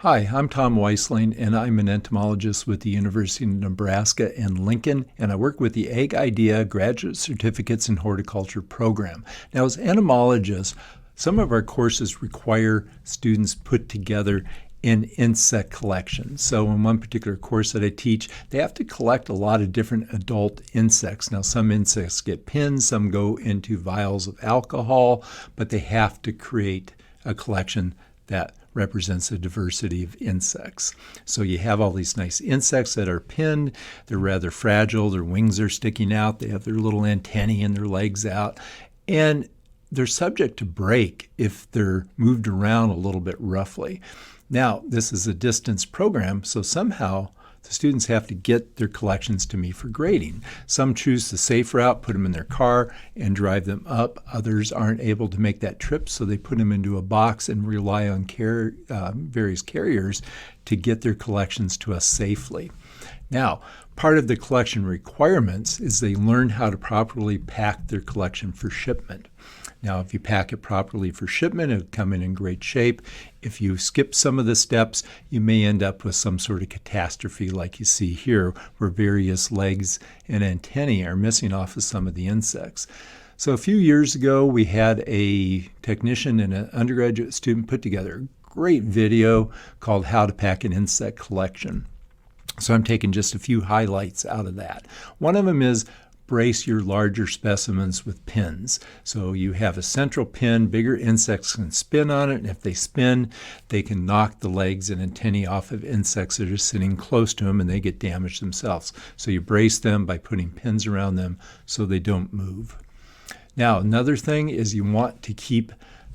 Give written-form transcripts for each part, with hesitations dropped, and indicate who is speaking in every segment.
Speaker 1: Hi, I'm Tom Weissling, and I'm an entomologist with the University of Nebraska in Lincoln, and I work with the Ag Idea Graduate Certificates in Horticulture program. Now, as entomologists, some of our courses require students put together an insect collection. So in one particular course that I teach, they have to collect a lot of different adult insects. Now, some insects get pinned, some go into vials of alcohol, but they have to create a collection that represents a diversity of insects. So you have all these nice insects that are pinned. They're rather fragile. Their wings are sticking out. They have their little antennae and their legs out. And they're subject to break if they're moved around a little bit roughly. Now, this is a distance program, so somehow the students have to get their collections to me for grading. Some choose the safe route, put them in their car, and drive them up. Others aren't able to make that trip, so they put them into a box and rely on various carriers to get their collections to us safely. Now, part of the collection requirements is they learn how to properly pack their collection for shipment. Now, if you pack it properly for shipment, it'll come in great shape. If you skip some of the steps, you may end up with some sort of catastrophe like you see here, where various legs and antennae are missing off of some of the insects. So a few years ago, we had a technician and an undergraduate student put together a great video called How to Pack an Insect Collection. So I'm taking just a few highlights out of that. One of them is brace your larger specimens with pins. So you have a central pin, bigger insects can spin on it, and if they spin, they can knock the legs and antennae off of insects that are sitting close to them and they get damaged themselves. So you brace them by putting pins around them so they don't move. Now, another thing is you want to keep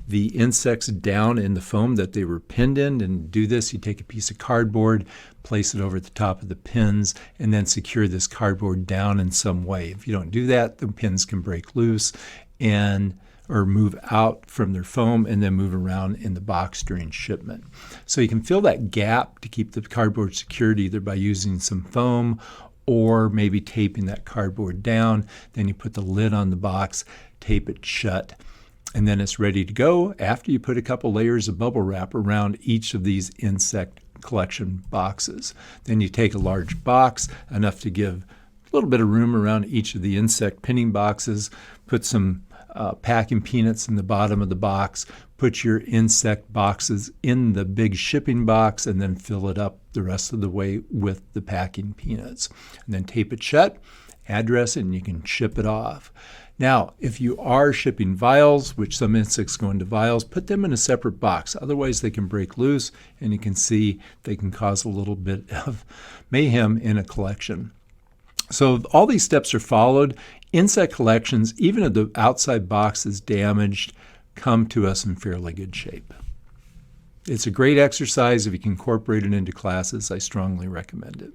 Speaker 1: the insects down in the foam that they were pinned in. And to do this, you take a piece of cardboard, place it over the top of the pins, and then secure this cardboard down in some way. If you don't do that, the pins can break loose or move out from their foam and then move around in the box during shipment. So you can fill that gap to keep the cardboard secured either by using some foam or maybe taping that cardboard down. Then you put the lid on the box, tape it shut, and then it's ready to go after you put a couple layers of bubble wrap around each of these insect collection boxes. Then you take a large box, enough to give a little bit of room around each of the insect pinning boxes, put some packing peanuts in the bottom of the box, put your insect boxes in the big shipping box, and then fill it up the rest of the way with the packing peanuts. And then tape it shut, address it, and you can ship it off. Now, if you are shipping vials, which some insects go into vials, put them in a separate box. Otherwise, they can break loose, and you can see they can cause a little bit of mayhem in a collection. So if all these steps are followed, insect collections, even if the outside box is damaged, come to us in fairly good shape. It's a great exercise. If you can incorporate it into classes, I strongly recommend it.